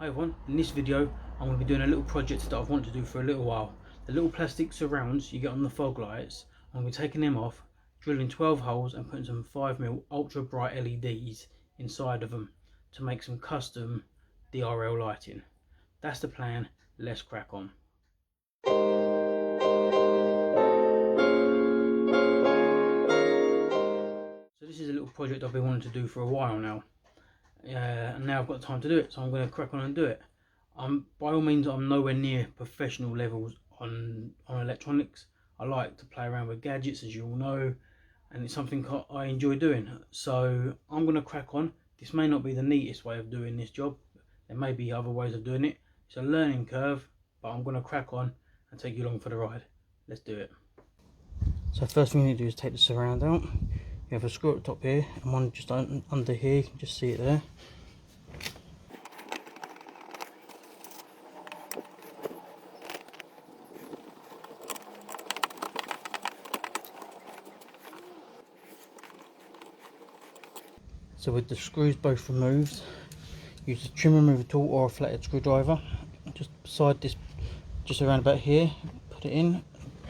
Hi everyone, in this video I'm going to be doing a little project that I've wanted to do for a little while. The little plastic surrounds you get on the fog lights, I'm going to be taking them off, drilling 12 holes and putting some 5mm ultra bright LEDs inside of them to make some custom DRL lighting. That's the plan, let's crack on. So this is a little project I've been wanting to do for a while now. And now I've got time to do it, so I'm going to crack on and do it. By all means, I'm nowhere near professional levels on electronics. I like to play around with gadgets, as you all know, and it's something I enjoy doing. So I'm going to crack on. This may not be the neatest way of doing this job. There may be other ways of doing it. It's a learning curve, but I'm going to crack on and take you along for the ride. Let's do it. So first thing you need to do is take the surround out. You have a screw at the top here and one just under here. You can just see it there. So with the screws both removed, use a trim remover tool or a flathead screwdriver. Just beside this, just around about here, put it in,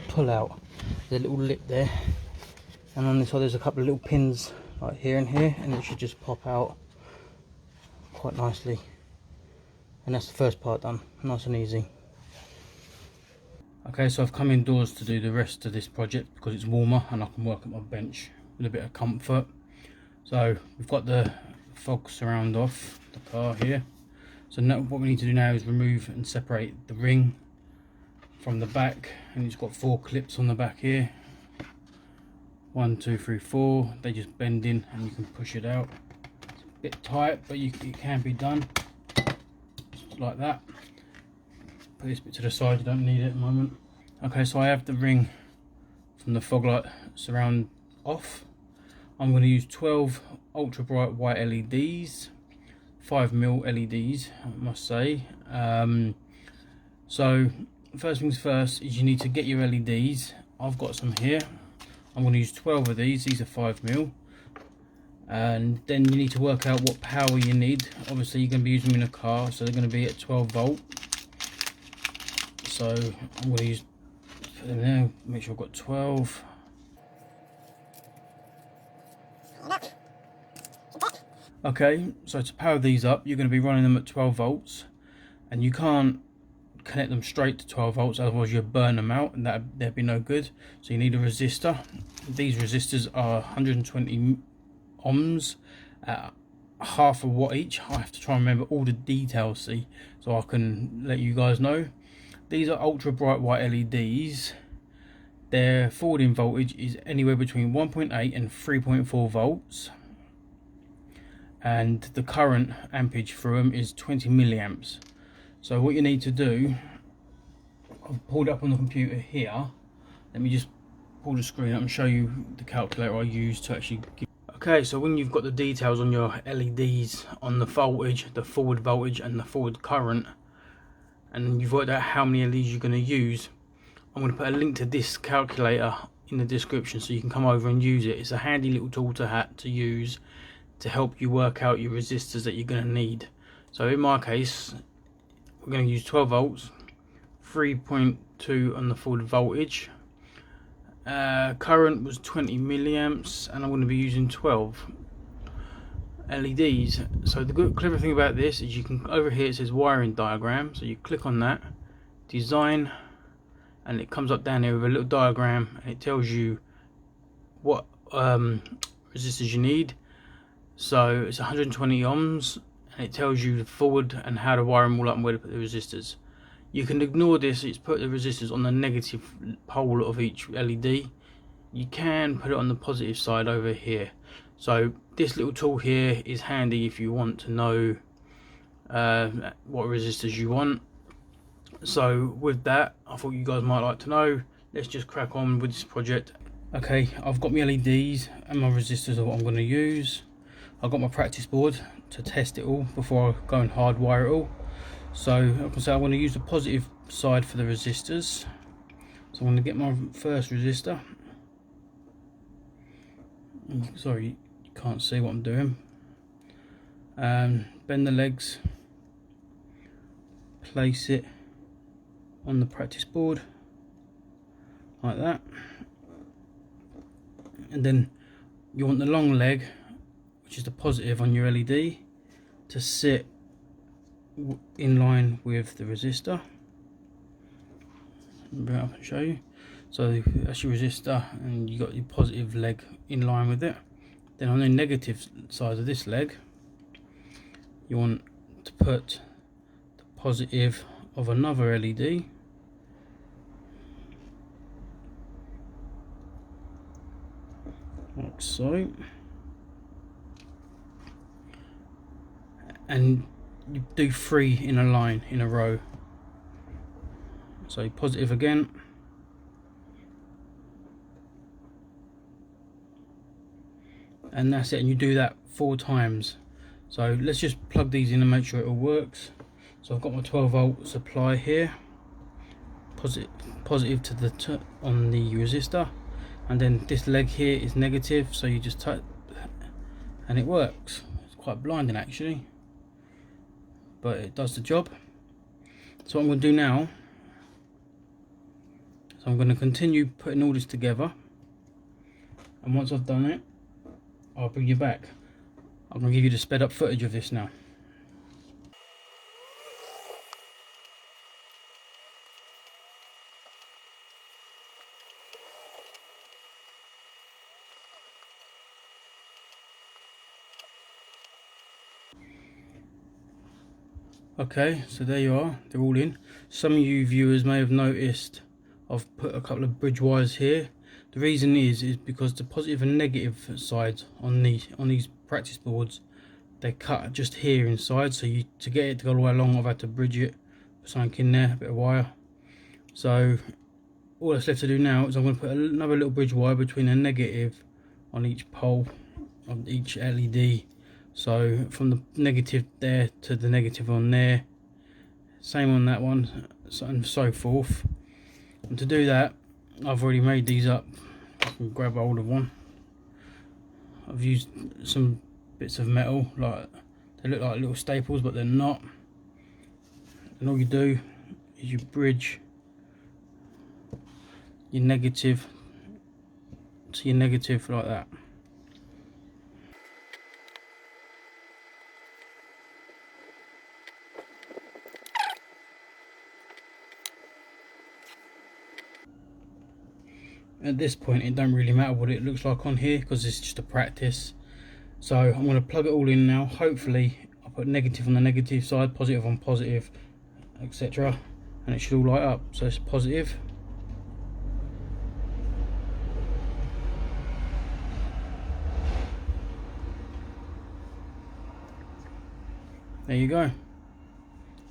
pull out. There's a little lip there, and on this side there's a couple of little pins like here and here, and it should just pop out quite nicely. And that's the first part done, nice and easy. Okay, so I've come indoors to do the rest of this project because it's warmer and I can work at my bench with a bit of comfort. So we've got the fog surround off the car here. So now what we need to do now is remove and separate the ring from the back, and it's got 4 clips on the back here. 1, 2, 3, 4. They just bend in and you can push it out. It's a bit tight, but it can be done just like that. Put this bit to the side, you don't need it at the moment. Okay, so I have the ring from the fog light surround off. I'm going to use 12 ultra bright white LEDs, 5mm LEDs, I must say. So first things first is you need to get your LEDs. I've got some here. I'm going to use 12 of these. These are 5mm. And then you need to work out what power you need. Obviously you're going to be using them in a car, so they're going to be at 12 volt. So I'm going to put them there, make sure I've got 12. Okay, so to power these up, you're going to be running them at 12 volts, and you can't connect them straight to 12 volts, otherwise you'll burn them out and that'd be no good. So you need a resistor. These resistors are 120 ohms at half a watt each. I have to try and remember all the details, see, so I can let you guys know. These are ultra bright white LEDs. Their forwarding voltage is anywhere between 1.8 and 3.4 volts. And the current ampage through them is 20 milliamps. So what you need to do, I've pulled up on the computer here. Let me just pull the screen up and show you the calculator I use to actually give. Okay, so when you've got the details on your LEDs on the voltage, the forward voltage and the forward current, and you've worked out how many LEDs you're going to use, I'm going to put a link to this calculator in the description so you can come over and use it. It's a handy little tool to use to help you work out your resistors that you're going to need. So in my case, we're going to use 12 volts, 3.2 on the forward voltage. Current was 20 milliamps, and I'm going to be using 12 LEDs. So the good clever thing about this is you can, over here it says wiring diagram, so you click on that, design, and it comes up down here with a little diagram, and it tells you what resistors you need. So it's 120 ohms, and it tells you the forward and how to wire them all up and where to put the resistors. You can ignore this, it's put the resistors on the negative pole of each LED. You can put it on the positive side over here. So this little tool here is handy if you want to know what resistors you want. So with that, I thought you guys might like to know. Let's just crack on with this project. Okay, I've got my LEDs and my resistors are what I'm going to use. I've got my practice board to test it all before I go and hardwire it all. So like I say, I'm going to use the positive side for the resistors. So I'm going to get my first resistor. Sorry, you can't see what I'm doing. Bend the legs place it on the practice board like that, and then you want the long leg, which is the positive on your LED, to sit in line with the resistor. I'll bring it up and show you. So that's your resistor, and you got your positive leg in line with it. Then on the negative side of this leg, you want to put the positive of another LED, like so, and you do 3 in a line, in a row. So positive again, and that's it, and you do that 4 times. So let's just plug these in and make sure it all works. So I've got my 12-volt supply here, positive to the on the resistor, and then this leg here is negative, so you just touch and it works. It's quite blinding actually, but it does the job. So what I'm going to do now, so I'm going to continue putting all this together, and once I've done it, I'll bring you back. I'm going to give you the sped up footage of this now. Okay, so there you are, they're all in. Some of you viewers may have noticed I've put a couple of bridge wires here. The reason is because the positive and negative sides on these practice boards, they cut just here inside, so to get it to go all the way along, I've had to bridge it, put something in there, a bit of wire. So all that's left to do now is I'm going to put another little bridge wire between a negative on each pole, on each LED. So from the negative there to the negative on there, same on that one, and so forth. And to do that, I've already made these up. I can grab hold of one. I've used some bits of metal, like they look like little staples, but they're not. And all you do is you bridge your negative to your negative like that. At this point it don't really matter what it looks like on here, because it's just a practice. So I'm going to plug it all in now. Hopefully I'll put negative on the negative side, positive on positive, etc., and it should all light up. So it's positive, there you go,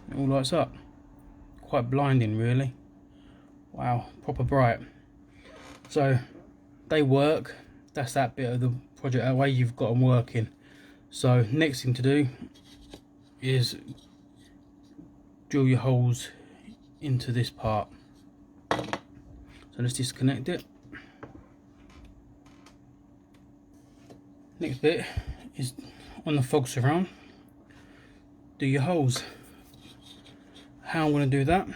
it all lights up. Quite blinding really, wow, proper bright. So they work. That's that bit of the project away, you've got them working. So next thing to do is drill your holes into this part. So let's disconnect it. Next bit is on the fog surround, do your holes. How I'm going to do that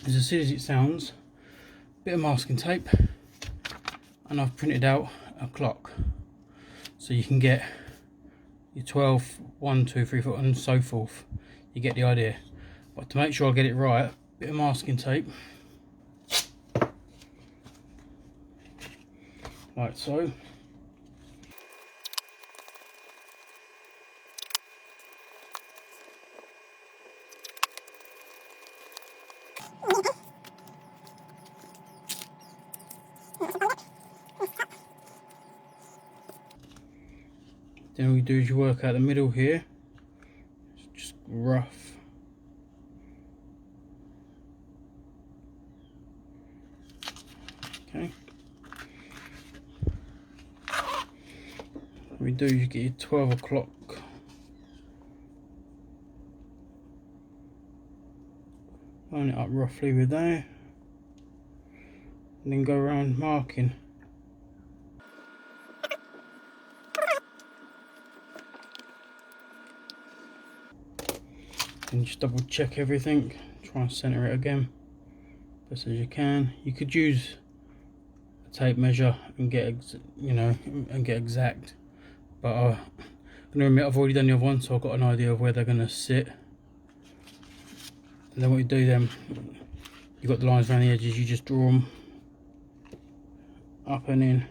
is as silly as it sounds, bit of masking tape, and I've printed out a clock, so you can get your 12, 1, 2, 3, 4 and so forth. You get the idea. But to make sure I get it right, bit of masking tape like so. Then all you do is you work out the middle here, it's just rough. Okay. What we do is you get your 12 o'clock. Line it up roughly with there, and then go around marking. And just double check everything, try and center it again best as you can. You could use a tape measure and get exact, but I'm gonna admit I've already done the other one, so I've got an idea of where they're gonna sit. And then what you do then, you've got the lines around the edges, you just draw them up and in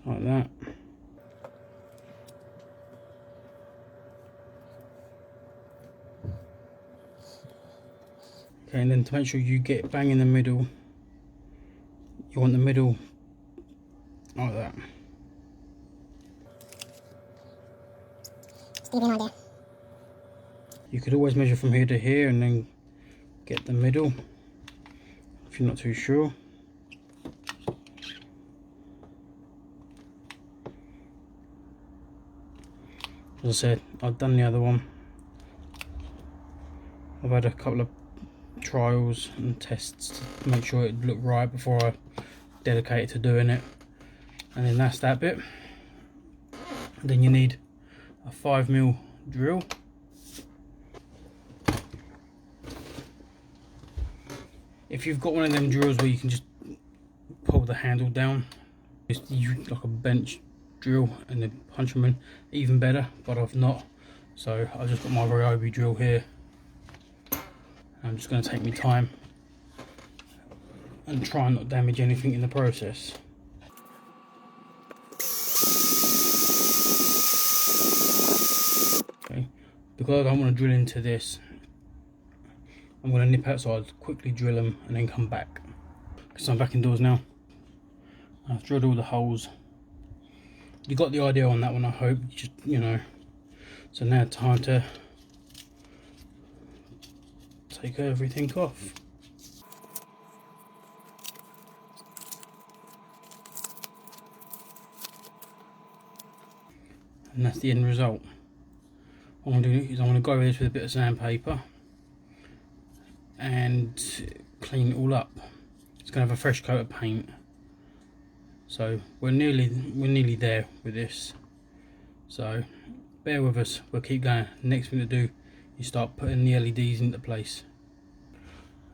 like that. Okay, and then to make sure you get bang in the middle, you want the middle like that. Just to give you an idea. You could always measure from here to here and then get the middle if you're not too sure. As I said, I've done the other one. I've had a couple of trials and tests to make sure it looked right before I dedicated to doing it. And then that's that bit. Then you need a 5mm drill. If you've got one of them drills where you can just pull the handle down, just use like a bench drill and then punch them in, even better, but I've not, so I've just got my Ryobi drill here. I'm just going to take my time and try and not damage anything in the process. Okay, because I don't want to drill into this, I'm going to nip outside, quickly drill them and then come back. So I'm back indoors now. I've drilled all the holes. You got the idea on that one, I hope. Just, so now time to take everything off. And that's the end result. What I'm going to do is I'm going to go over this with a bit of sandpaper and clean it all up. It's going to have a fresh coat of paint. So we're nearly there with this. So bear with us, we'll keep going. Next thing to do is start putting the LEDs into place.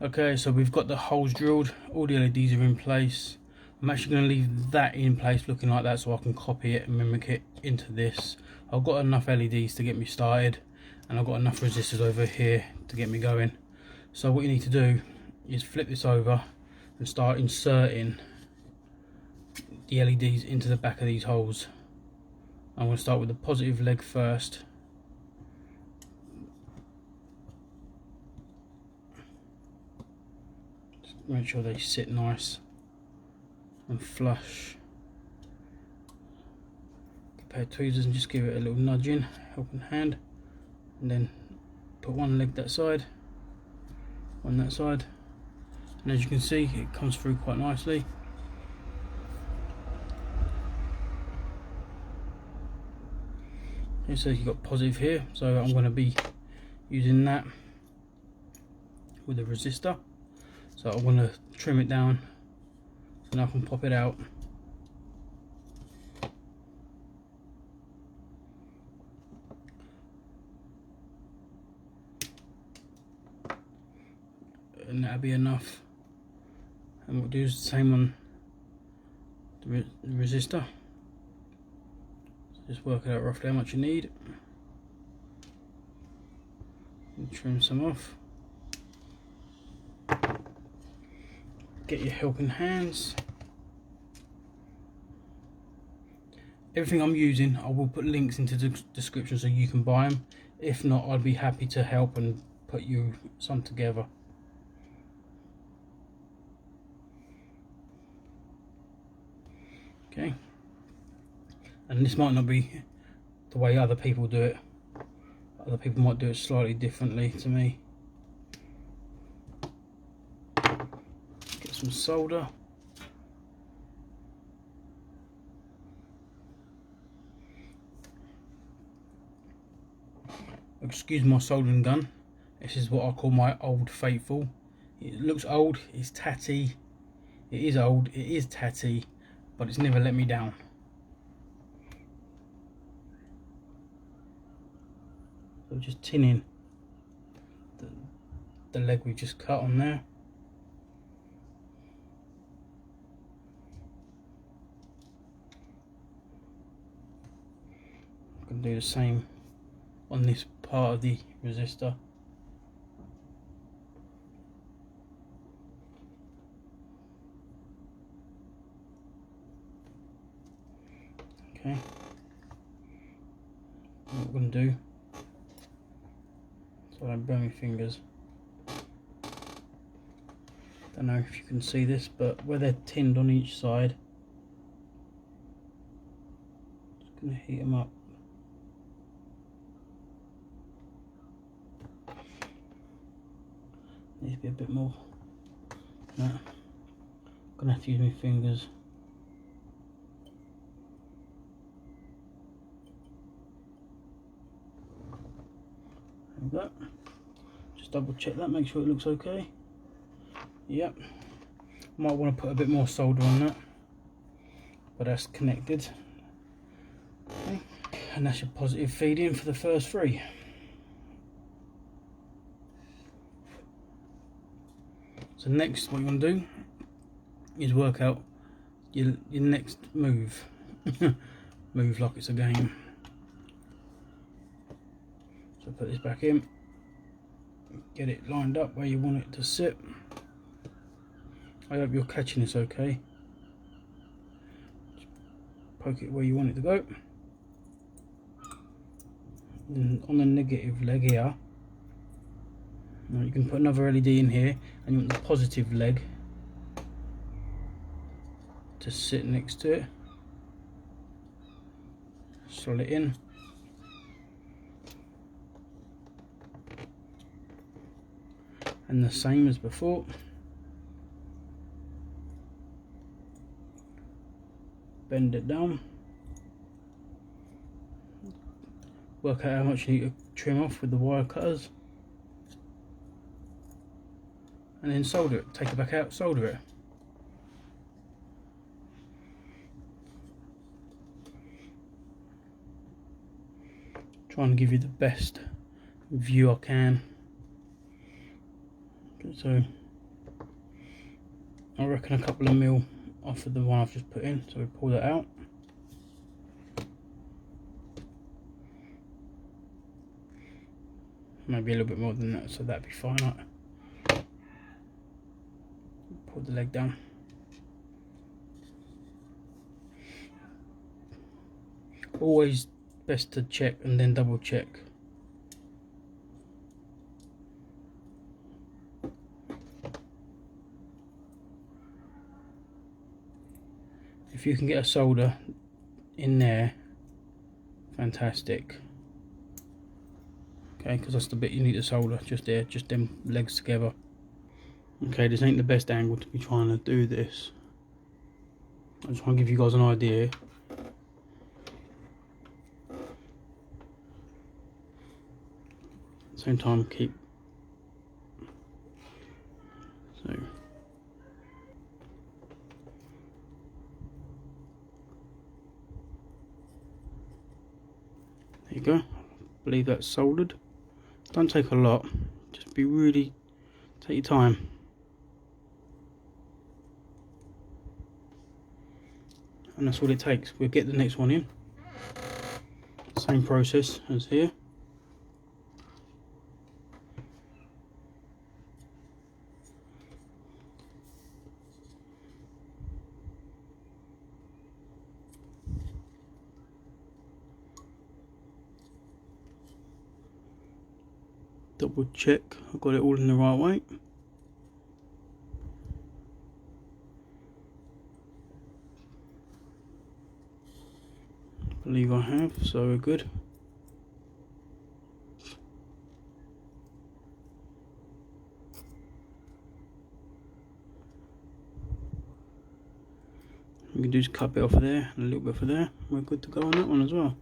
Okay, so we've got the holes drilled, all the LEDs are in place. I'm actually going to leave that in place looking like that so I can copy it and mimic it into this. I've got enough LEDs to get me started, and I've got enough resistors over here to get me going. So what you need to do is flip this over and start inserting the LEDs into the back of these holes. I'm going to start with the positive leg first. Just make sure they sit nice and flush. Get a pair of tweezers and just give it a little nudging, helping hand, and then put one leg that side, one that side, and as you can see it comes through quite nicely. Okay, so you've got positive here, so I'm going to be using that with a resistor. So I'm going to trim it down so now I can pop it out. And that'll be enough. And we'll do the same on the resistor. Just work out roughly how much you need and trim some off. Get your helping hands. Everything I'm using I will put links into the description so you can buy them. If not, I'd be happy to help and put you some together. Okay. And this might not be the way other people do it. Other people might do it slightly differently to me. Get some solder. Excuse my soldering gun. This is what I call my Old Faithful. It looks old, it's tatty. It is old, it is tatty, but it's never let me down. So just tinning the leg we just cut on there. I'm going to do the same on this part of the resistor. Okay, what we're going to do, so I don't burn my fingers. Don't know if you can see this, but where they're tinned on each side, just going to heat them up. Needs to be a bit more. No, I'm going to have to use my fingers. There we go. Just double check that, make sure it looks okay. Yep. Might want to put a bit more solder on that, but that's connected. Okay. And that's your positive feed in for the first three. So next, what you want to do is work out your next move. Move like it's a game. So put this back in, get it lined up where you want it to sit. I hope you're catching this okay. Just poke it where you want it to go. And on the negative leg here, you can put another LED in here, and you want the positive leg to sit next to it. Slot it in. And the same as before. Bend it down. Work out how much you need to trim off with the wire cutters. And then solder it. Take it back out, solder it. Trying to give you the best view I can. So I reckon a couple of mil off of the one I've just put in, so we pull that out. Maybe a little bit more than that, so that'd be fine. Right? Pull the leg down. Always best to check and then double check. If you can get a solder in there, fantastic. Okay, because that's the bit you need to solder, just there, just them legs together. Okay, this ain't the best angle to be trying to do this. I just want to give you guys an idea. At the same time, keep so. There you go. I believe that's soldered. Don't take a lot. Just be really, take your time. And that's all it takes. We'll get the next one in. Same process as here. Double check I've got it all in the right way. I believe I have, so we're good. We can just cut a bit off of there and a little bit for there. We're good to go on that one as well.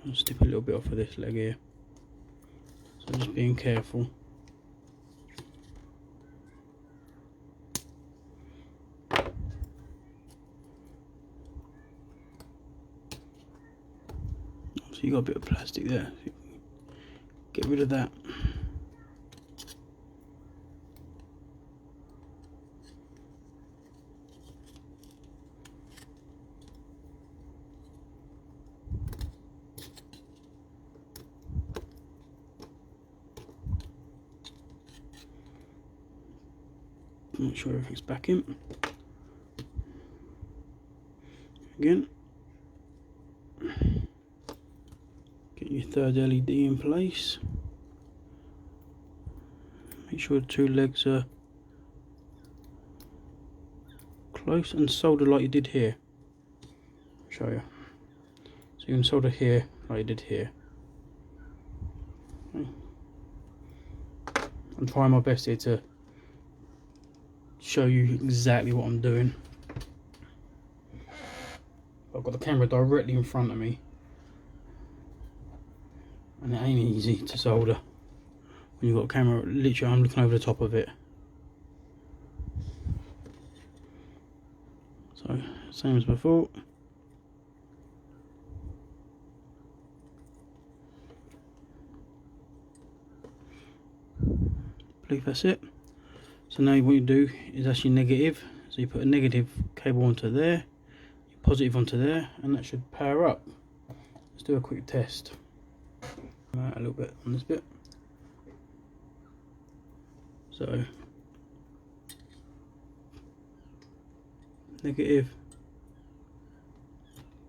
I'll snip a little bit off of this leg here, so just being careful. So you got a bit of plastic there, get rid of that. Make sure everything's back in. Again, get your third LED in place. Make sure the two legs are close and solder like you did here. I'll show you. So you can solder here like you did here. Okay. I'm trying my best here to show you exactly what I'm doing. I've got the camera directly in front of me, and it ain't easy to solder when you've got a camera literally, I'm looking over the top of it. So same as before. I believe that's it. So now what you do is that's your negative. So you put a negative cable onto there, your positive onto there, and that should power up. Let's do a quick test. A little bit on this bit. So negative.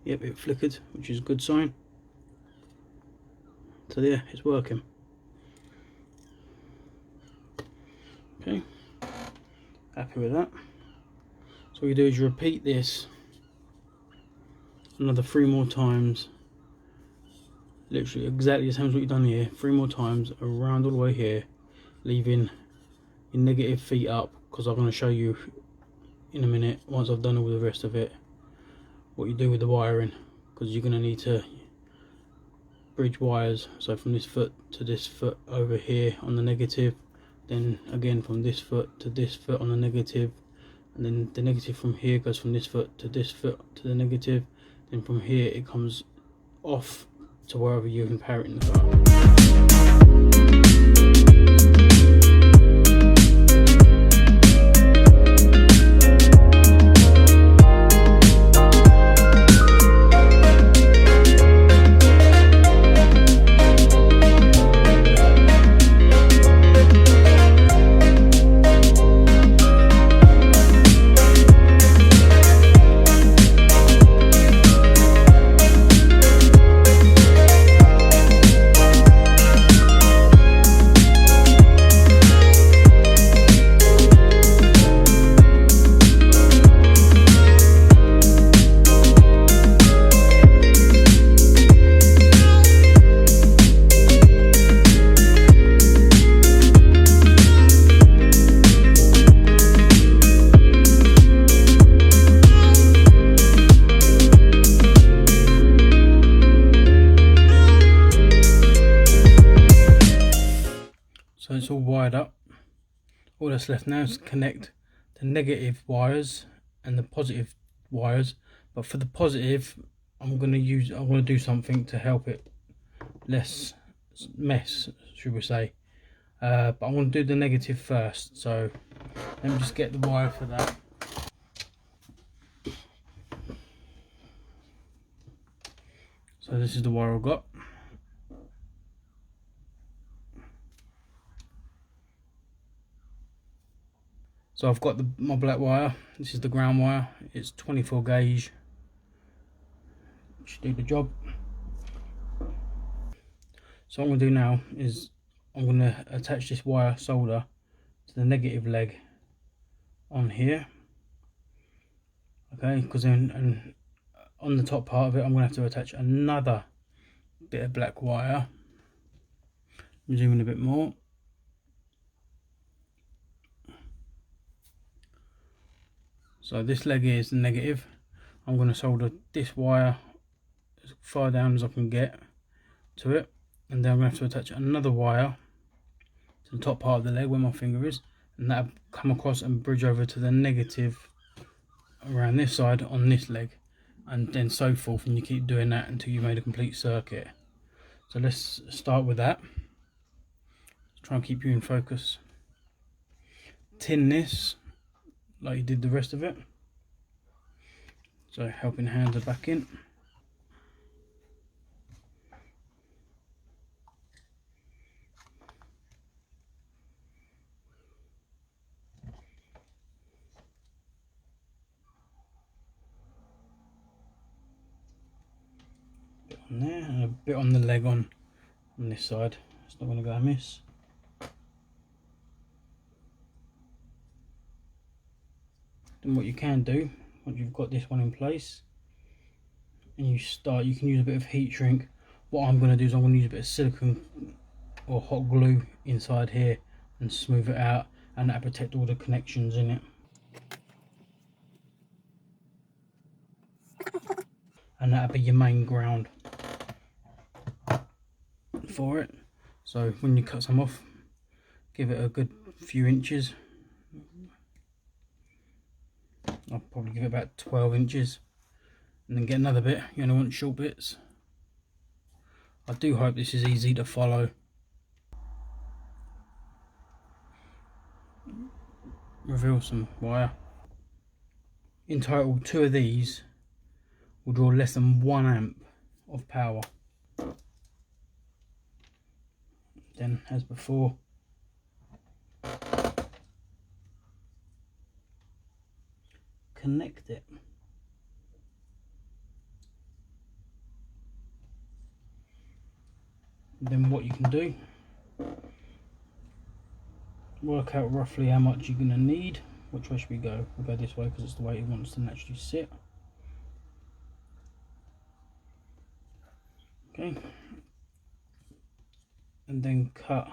Yep, it flickered, which is a good sign. So yeah, it's working. Okay. Happy with that. So what you do is you repeat this another 3 more times, literally exactly the same as what you've done here, 3 more times around all the way here, leaving your negative feet up, because I'm going to show you in a minute, once I've done all the rest of it, what you do with the wiring, because you're going to need to bridge wires. So from this foot to this foot over here on the negative, then again from this foot to this foot on the negative, and then the negative from here goes from this foot to the negative, then from here it comes off to wherever you can power it in the So it's all wired up. All that's left now is to connect the negative wires and the positive wires. But for the positive, I'm going to do something to help it less mess, should we say. But I'm going to do the negative first. So let me just get the wire for that. So this is the wire I've got. So I've got my black wire. This is the ground wire. It's 24 gauge. Should do the job. So what I'm going to do now is I'm going to attach this wire solder to the negative leg on here. Okay, because then and on the top part of it I'm going to have to attach another bit of black wire. I'm zooming a bit more. So this leg here is the negative. I'm going to solder this wire as far down as I can get, to it, and then I'm going to have to attach another wire to the top part of the leg where my finger is, and that'll come across and bridge over to the negative around this side on this leg, and then so forth, and you keep doing that until you've made a complete circuit. So let's start with that. Try and keep you in focus. Tin this like you did the rest of it. So helping hands are back in. Bit on there and a bit on the leg on this side. It's not going to go amiss. Then what you can do, once you've got this one in place, and you can use a bit of heat shrink. What I'm going to do is I'm going to use a bit of silicone or hot glue inside here and smooth it out, and that'll protect all the connections in it. And that'll be your main ground for it. So when you cut some off, give it a good few inches. I'll probably give it about 12 inches, and then get another bit. You only want short bits. I do hope this is easy to follow. Reveal some wire. In total, 2 of these will draw less than 1 amp of power. Then, as before, connect it. Then what you can do, work out roughly how much you're going to need. Which way should we go? We'll go this way because it's the way it wants to naturally sit. Okay. And then cut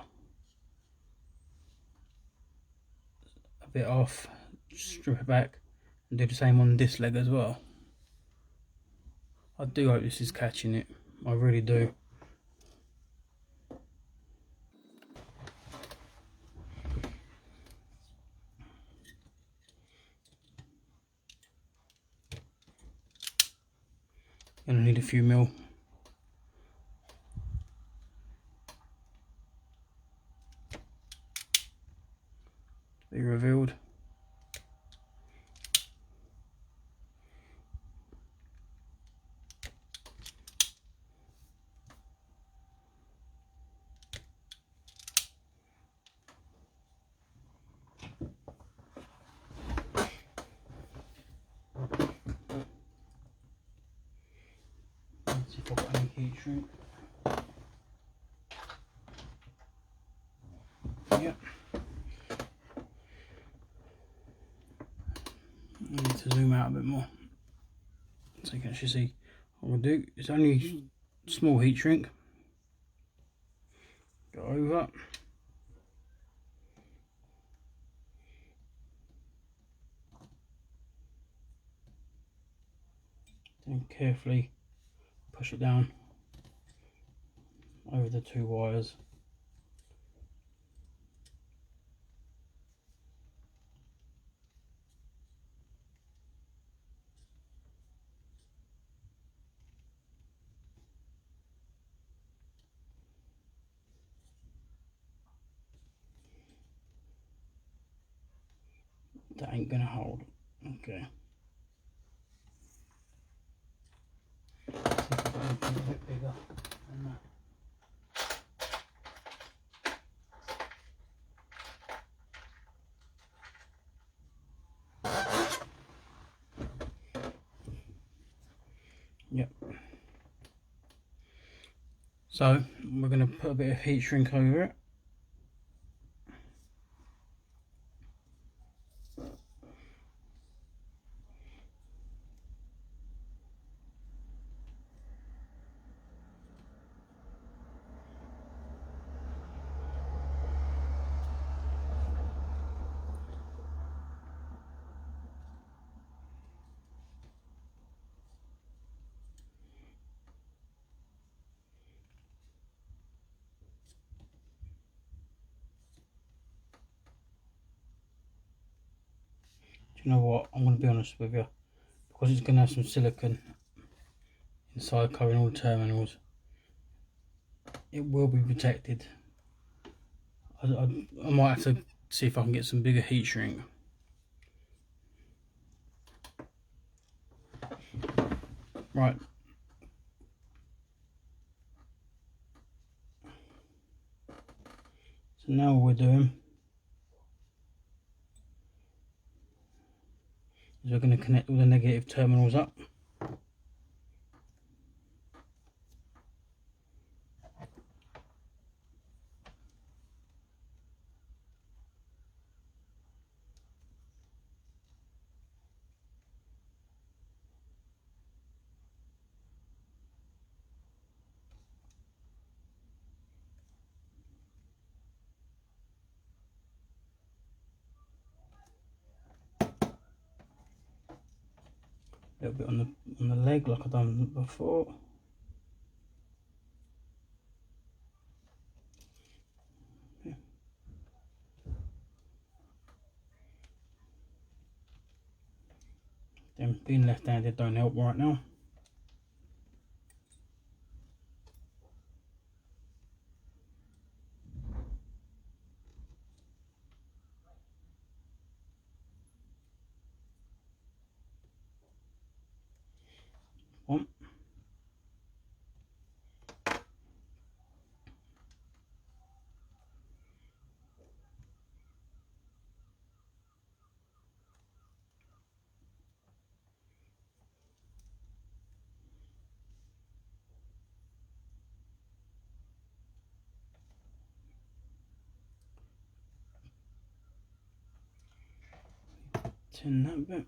a bit off, strip it back, and do the same on this leg as well. I do hope this is catching it. I really do. Gonna need a few mil. To be revealed. Let's see if I've got any heat shrink. Yep. I need to zoom out a bit more so you can actually see what we'll do. It's only small heat shrink. Go over. Then carefully push it down over the 2 wires. That ain't gonna hold. Okay. See if I can make it a bit bigger than that. Yep. So we're going to put a bit of heat shrink over it. you know what, I'm going to be honest with you, because it's going to have some silicone inside covering all the terminals, it will be protected. I might have to see if I can get some bigger heat shrink. Right. So now what we're doing is we're going to connect all the negative terminals up. A little bit on the leg like I've done before. Okay. Then being left-handed don't help right now. One. Tin that bit.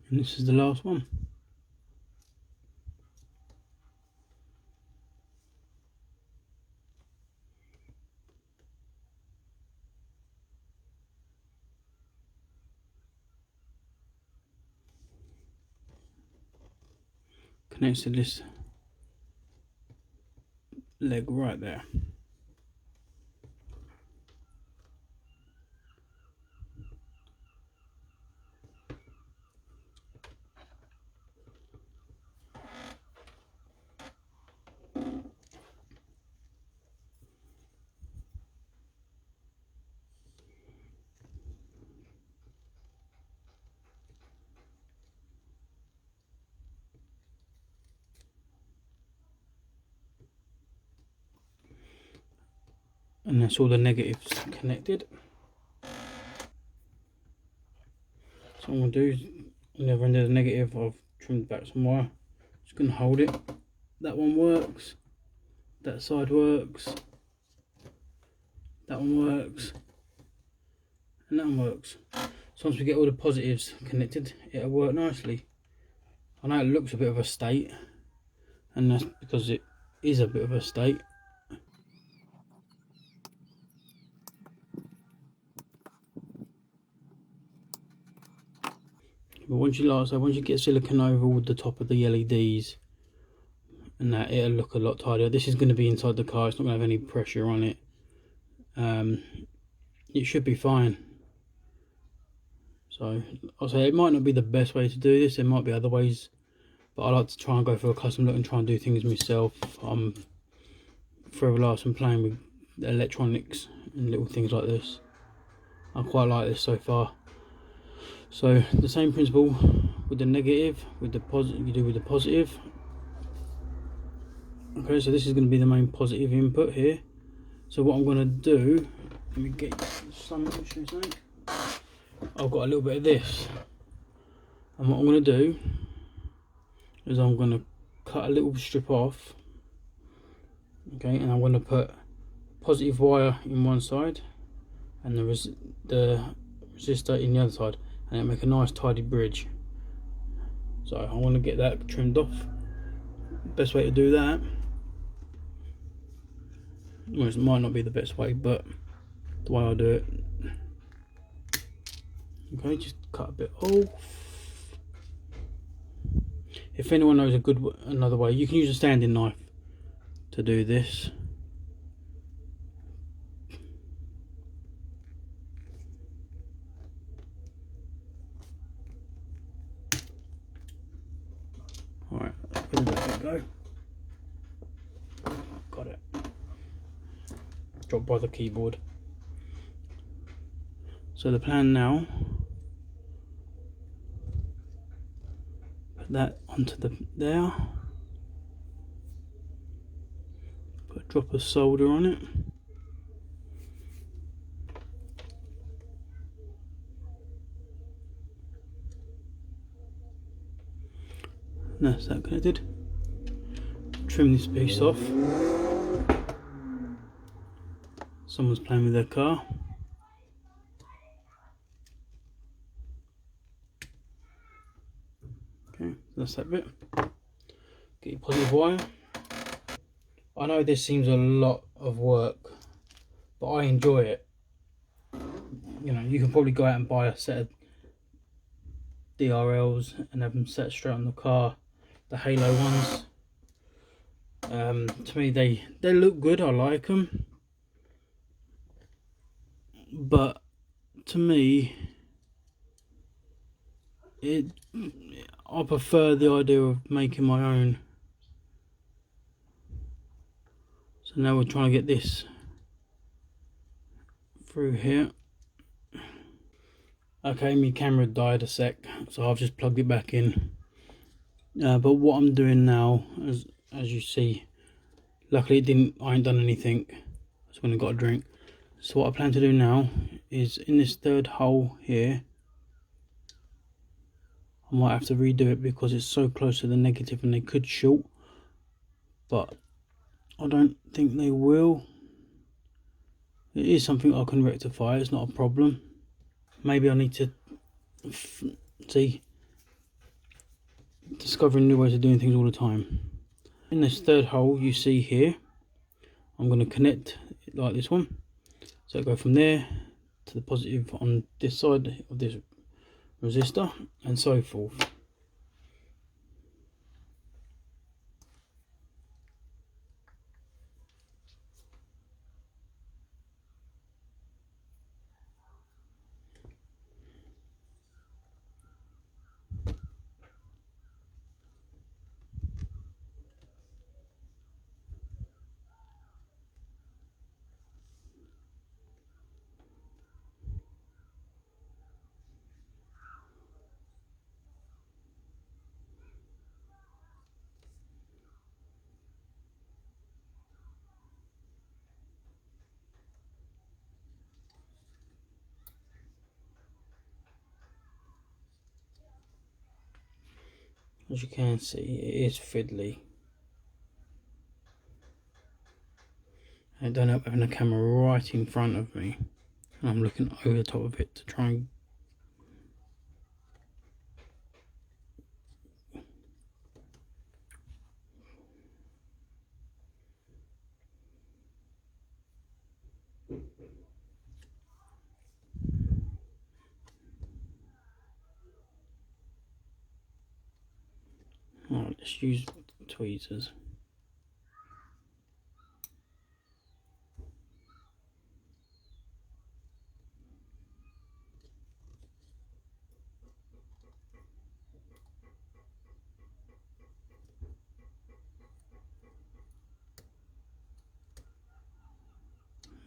And this is the last one. Connects to this leg right there. and that's all the negatives connected. So what I'm going to do is, on the other end of the negative, I've trimmed back some wire. Just going to hold it. That one works, that side works, that one works, and that one works. So once we get all the positives connected, it'll work nicely. I know it looks a bit of a state, and that's because it is a bit of a state. But once you, like I say, once you get silicone over all the top of the LEDs and that, it'll look a lot tidier. This is going to be inside the car, it's not going to have any pressure on it. It should be fine. So I'll say it might not be the best way to do this, there might be other ways, but I like to try and go for a custom look and try and do things myself. I'm forever last and playing with electronics and little things like this. I quite like this so far. So the same principle with the negative, with the positive, you do with the positive. Okay, so this is going to be the main positive input here. So what I'm going to do, let me get some, I've got a little bit of this, and what I'm going to do is I'm going to cut a little strip off. Okay, and I'm going to put positive wire in one side and the resistor in the other side, and it'll make a nice tidy bridge. So I want to get that trimmed off. Best way to do that, well, it might not be the best way, but the way I do it. Okay, just cut a bit off. If anyone knows another way, you can use a standing knife to do this. Alright, let it go. Got it. Dropped by the keyboard. So the plan now, put that onto there. Put a drop of solder on it. And that's that connected. Trim this piece off. Someone's playing with their car. Okay, that's that bit. Get your positive wire. I know this seems a lot of work, but I enjoy it. You know, you can probably go out and buy a set of DRLs and have them set straight on the car, the halo ones. To me they look good, I like them, but to me I prefer the idea of making my own. So now we're trying to get this through here. Okay, my camera died a sec, so I've just plugged it back in. But what I'm doing now, as you see, luckily I ain't done anything. That's when I got a drink. So what I plan to do now is, in this third hole here, I might have to redo it because it's so close to the negative and they could short, but I don't think they will. It is something I can rectify, it's not a problem. Maybe I need to discovering new ways of doing things all the time. In this third hole you see here, I'm going to connect it like this one. So I go from there to the positive on this side of this resistor and so forth. As you can see, it is fiddly. And it don't help having the camera right in front of me, and I'm looking over the top of it to try and Alright, let's use tweezers.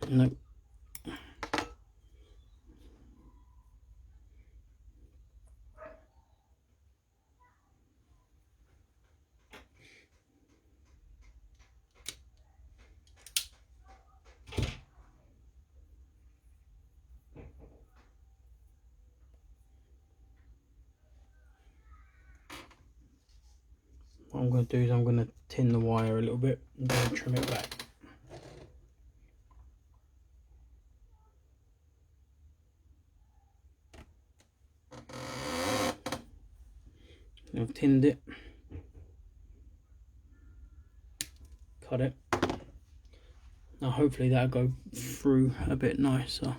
Nope. What I'm going to do is I'm going to tin the wire a little bit and then trim it back. I've tinned it, cut it. Now hopefully that'll go through a bit nicer.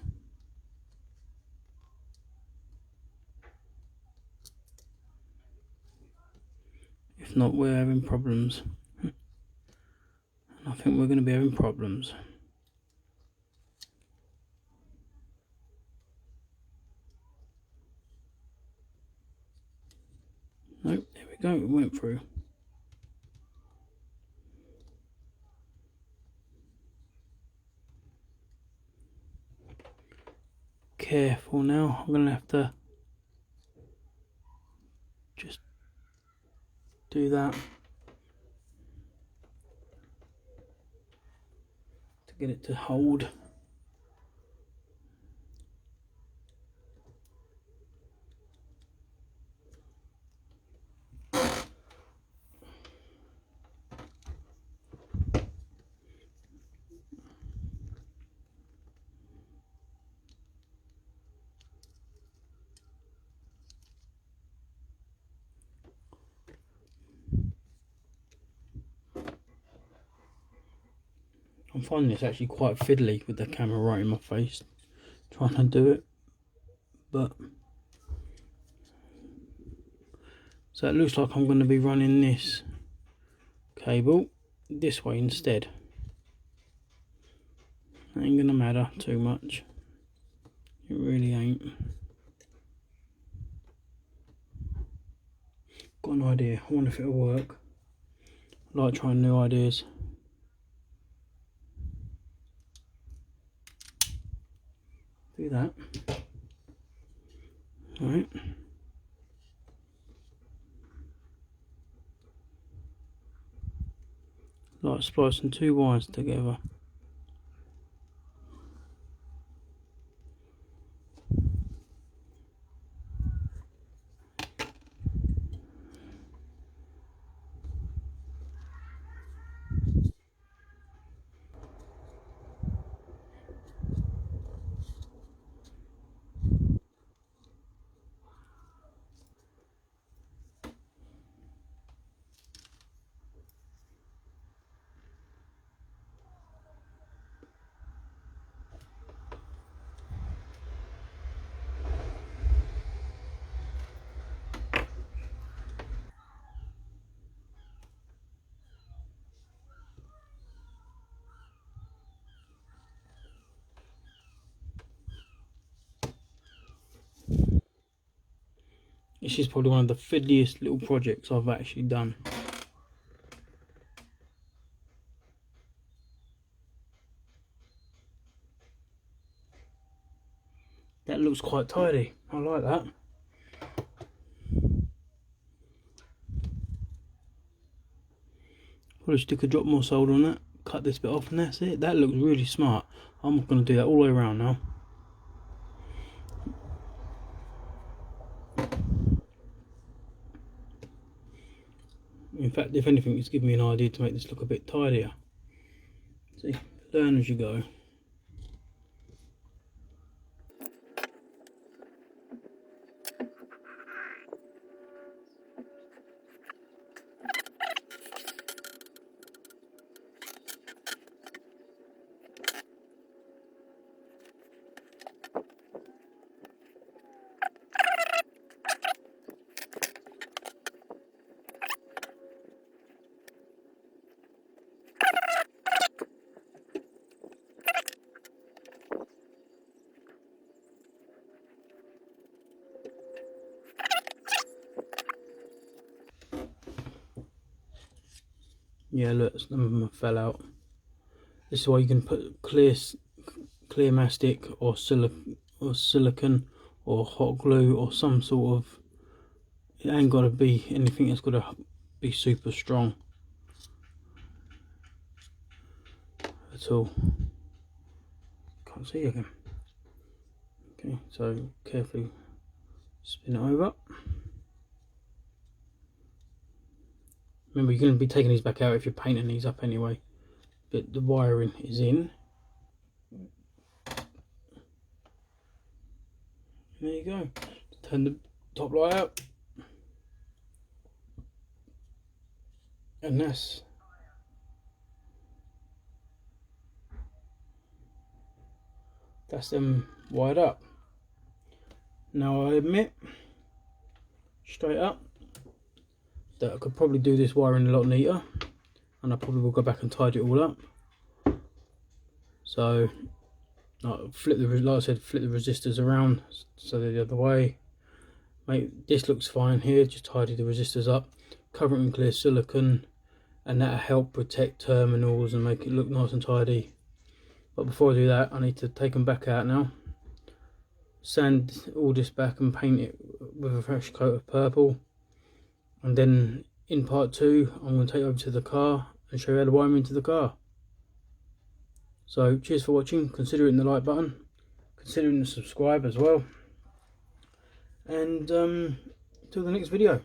If not, we're having problems. And I think we're going to be having problems. Nope, there we go, it went through. Careful now, I'm going to have to just do that to get it to hold. I'm finding this actually quite fiddly with the camera right in my face, trying to do it, but so it looks like I'm going to be running this cable this way instead. That ain't going to matter too much, it really ain't. Got an idea, I wonder if it'll work. I like trying new ideas. Do that. Alright. Like splicing two wires together. This is probably one of the fiddliest little projects I've actually done. That looks quite tidy, I like that. Probably stick a drop more solder on that, cut this bit off and that's it. That looks really smart. I'm going to do that all the way around now. fact, if anything, it's given me an idea to make this look a bit tidier. See, learn as you go. Yeah, look, some of them fell out. This is why you can put clear mastic or silicon or hot glue or some sort of. It ain't got to be anything that's got to be super strong at all. Can't see again. Okay, so carefully spin it over. Remember, you're going to be taking these back out if you're painting these up anyway, but the wiring is in. There you go. Turn the top light out, and that's them wired up. Now I admit, straight up, that I could probably do this wiring a lot neater, and I probably will go back and tidy it all up. So like I said, flip the resistors around so they're the other way. This looks fine here. Just tidy the resistors up, cover it in clear silicone, and that'll help protect terminals and make it look nice and tidy. But before I do that, I need to take them back out now, sand all this back and paint it with a fresh coat of purple. And then in part 2, I'm going to take it over to the car and show you how to wire them into the car. So cheers for watching, consider hitting the like button, considering the subscribe as well, and till the next video.